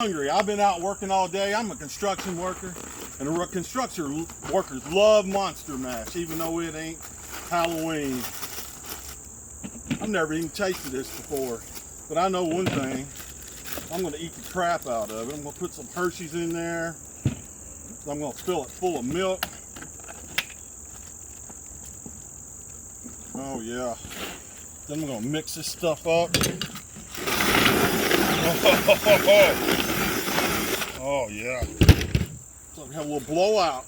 Hungry. I've been out working all day. I'm a construction worker, and the construction workers love Monster Mash, even though it ain't Halloween. I've never even tasted this before, but I know one thing. I'm going to eat the crap out of it. I'm going to put some Hershey's in there. I'm going to fill it full of milk. Oh yeah. Then I'm going to mix this stuff up. Oh yeah. So we have a little blowout.